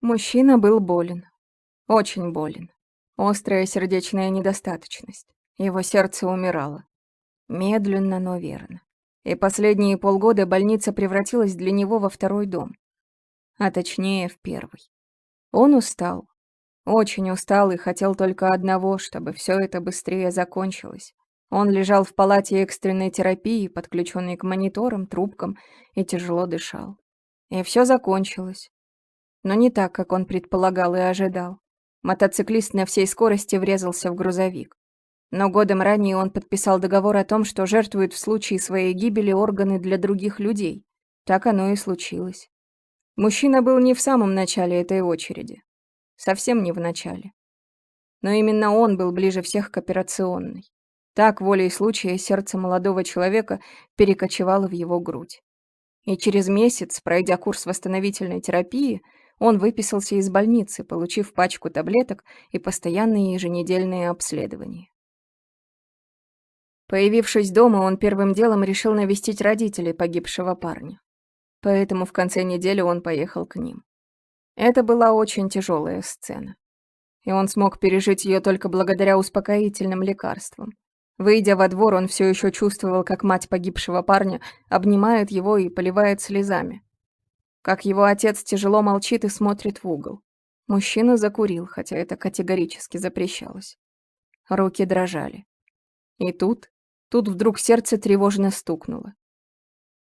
Мужчина был болен. Очень болен. Острая сердечная недостаточность. Его сердце умирало. Медленно, но верно. И последние полгода больница превратилась для него во второй дом. А точнее, в первый. Он устал. Очень устал и хотел только одного, чтобы все это быстрее закончилось. Он лежал в палате экстренной терапии, подключенный к мониторам, трубкам, и тяжело дышал. И все закончилось. Но не так, как он предполагал и ожидал. Мотоциклист на всей скорости врезался в грузовик. Но годом ранее он подписал договор о том, что жертвует в случае своей гибели органы для других людей. Так оно и случилось. Мужчина был не в самом начале этой очереди. Совсем не в начале. Но именно он был ближе всех к операционной. Так, волей случая, сердце молодого человека перекочевало в его грудь. И через месяц, пройдя курс восстановительной терапии, он выписался из больницы, получив пачку таблеток и постоянные еженедельные обследования. Появившись дома, он первым делом решил навестить родителей погибшего парня. Поэтому в конце недели он поехал к ним. Это была очень тяжелая сцена. И он смог пережить ее только благодаря успокоительным лекарствам. Выйдя во двор, он все еще чувствовал, как мать погибшего парня обнимает его и поливает слезами. Как его отец тяжело молчит и смотрит в угол. Мужчина закурил, хотя это категорически запрещалось. Руки дрожали. И тут вдруг сердце тревожно стукнуло.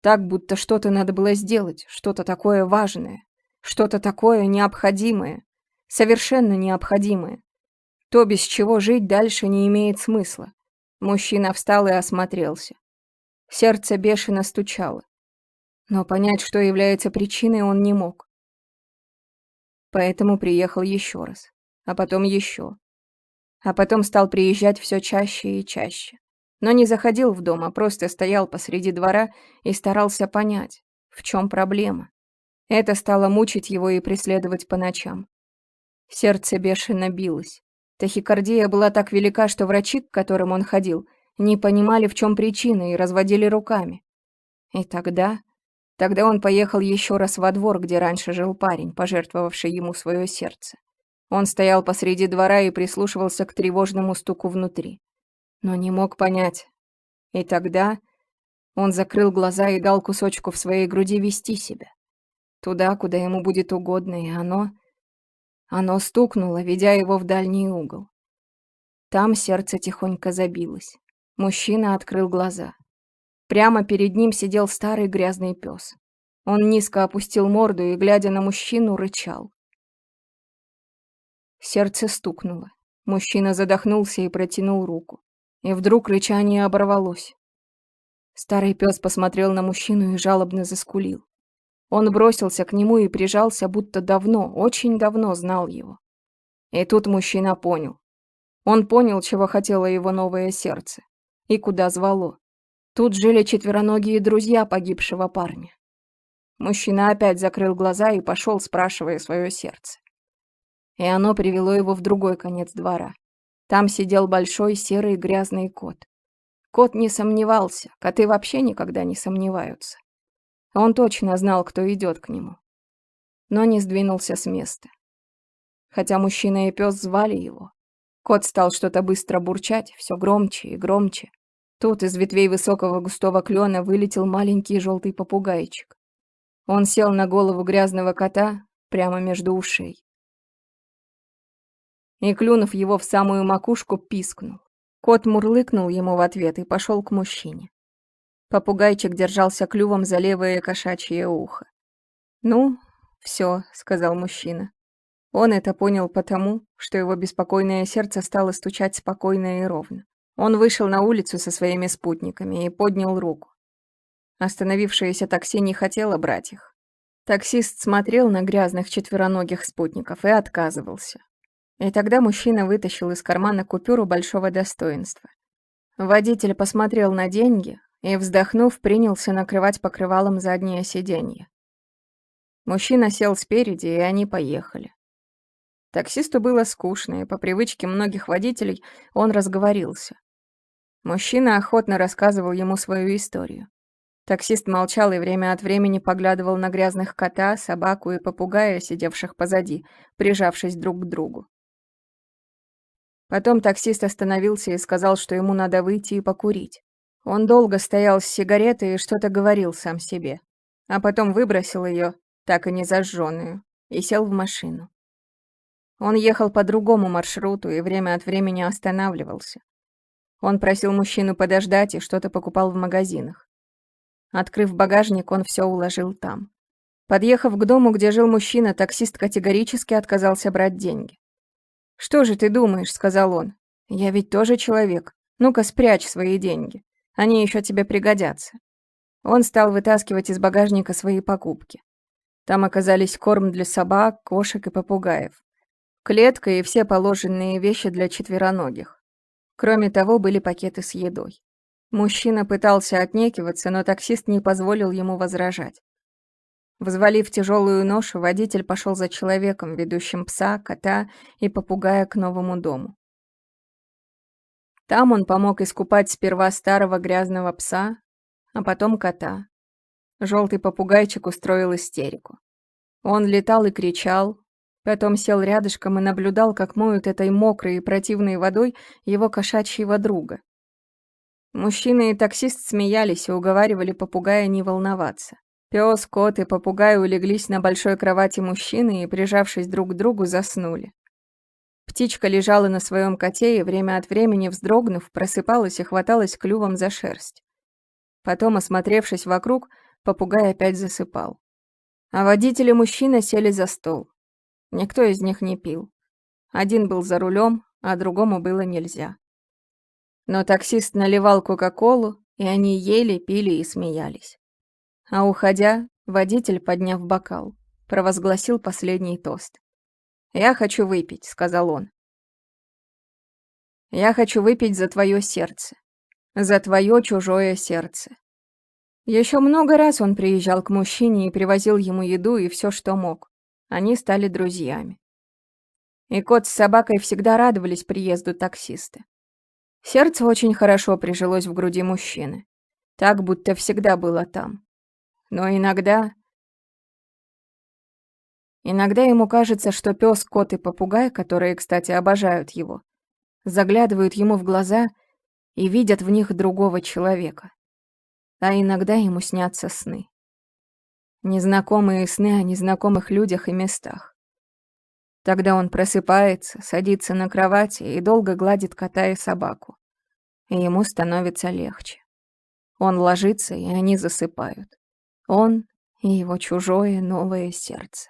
Так, будто что-то надо было сделать, что-то такое важное, что-то такое необходимое, совершенно необходимое. То, без чего жить дальше не имеет смысла. Мужчина встал и осмотрелся. Сердце бешено стучало. Но понять, что является причиной, он не мог. Поэтому приехал еще раз, а потом еще. А потом стал приезжать все чаще и чаще. Но не заходил в дом, а просто стоял посреди двора и старался понять, в чем проблема. Это стало мучить его и преследовать по ночам. Сердце бешено билось. Тахикардия была так велика, что врачи, к которым он ходил, не понимали, в чем причина, и разводили руками. И тогда он поехал еще раз во двор, где раньше жил парень, пожертвовавший ему свое сердце. Он стоял посреди двора и прислушивался к тревожному стуку внутри. Но не мог понять. И тогда он закрыл глаза и дал кусочку в своей груди вести себя. Туда, куда ему будет угодно, и оно стукнуло, ведя его в дальний угол. Там сердце тихонько забилось. Мужчина открыл глаза. Прямо перед ним сидел старый грязный пес. Он низко опустил морду и, глядя на мужчину, рычал. Сердце стукнуло. Мужчина задохнулся и протянул руку. И вдруг рычание оборвалось. Старый пес посмотрел на мужчину и жалобно заскулил. Он бросился к нему и прижался, будто давно, очень давно знал его. И тут мужчина понял. Он понял, чего хотело его новое сердце. И куда звало. Тут жили четвероногие друзья погибшего парня. Мужчина опять закрыл глаза и пошел, спрашивая свое сердце. И оно привело его в другой конец двора. Там сидел большой серый грязный кот. Кот не сомневался, коты вообще никогда не сомневаются. Он точно знал, кто идет к нему. Но не сдвинулся с места. Хотя мужчина и пес звали его. Кот стал что-то быстро бурчать, все громче и громче. Тут из ветвей высокого густого клена вылетел маленький желтый попугайчик. Он сел на голову грязного кота прямо между ушей. И, клюнув его в самую макушку, пискнул. Кот мурлыкнул ему в ответ и пошел к мужчине. Попугайчик держался клювом за левое кошачье ухо. «Ну, все», — сказал мужчина. Он это понял потому, что его беспокойное сердце стало стучать спокойно и ровно. Он вышел на улицу со своими спутниками и поднял руку. Остановившееся такси не хотело брать их. Таксист смотрел на грязных четвероногих спутников и отказывался. И тогда мужчина вытащил из кармана купюру большого достоинства. Водитель посмотрел на деньги и, вздохнув, принялся накрывать покрывалом заднее сиденье. Мужчина сел спереди, и они поехали. Таксисту было скучно, и по привычке многих водителей он разговорился. Мужчина охотно рассказывал ему свою историю. Таксист молчал и время от времени поглядывал на грязных кота, собаку и попугая, сидевших позади, прижавшись друг к другу. Потом таксист остановился и сказал, что ему надо выйти и покурить. Он долго стоял с сигаретой и что-то говорил сам себе, а потом выбросил ее, так и не зажженную, и сел в машину. Он ехал по другому маршруту и время от времени останавливался. Он просил мужчину подождать и что-то покупал в магазинах. Открыв багажник, он все уложил там. Подъехав к дому, где жил мужчина, таксист категорически отказался брать деньги. «Что же ты думаешь?» — сказал он. «Я ведь тоже человек. Ну-ка, спрячь свои деньги. Они еще тебе пригодятся». Он стал вытаскивать из багажника свои покупки. Там оказались корм для собак, кошек и попугаев, клетка и все положенные вещи для четвероногих. Кроме того, были пакеты с едой. Мужчина пытался отнекиваться, но таксист не позволил ему возражать. Взвалив тяжелую ношу, водитель пошел за человеком, ведущим пса, кота и попугая к новому дому. Там он помог искупать сперва старого грязного пса, а потом кота. Желтый попугайчик устроил истерику. Он летал и кричал, потом сел рядышком и наблюдал, как моют этой мокрой и противной водой его кошачьего друга. Мужчина и таксист смеялись и уговаривали попугая не волноваться. Пёс, кот и попугай улеглись на большой кровати мужчины и, прижавшись друг к другу, заснули. Птичка лежала на своем коте и, время от времени вздрогнув, просыпалась и хваталась клювом за шерсть. Потом, осмотревшись вокруг, попугай опять засыпал. А водитель и мужчина сели за стол. Никто из них не пил. Один был за рулем, а другому было нельзя. Но таксист наливал кока-колу, и они ели, пили и смеялись. А уходя, водитель, подняв бокал, провозгласил последний тост. «Я хочу выпить», — сказал он. «Я хочу выпить за твое сердце. За твое чужое сердце». Еще много раз он приезжал к мужчине и привозил ему еду и все, что мог. Они стали друзьями. И кот с собакой всегда радовались приезду таксиста. Сердце очень хорошо прижилось в груди мужчины. Так, будто всегда было там. Но иногда ему кажется, что пес, кот и попугай, которые, кстати, обожают его, заглядывают ему в глаза и видят в них другого человека. А иногда ему снятся сны. Незнакомые сны о незнакомых людях и местах. Тогда он просыпается, садится на кровати и долго гладит кота и собаку. И ему становится легче. Он ложится, и они засыпают. Он и его чужое новое сердце.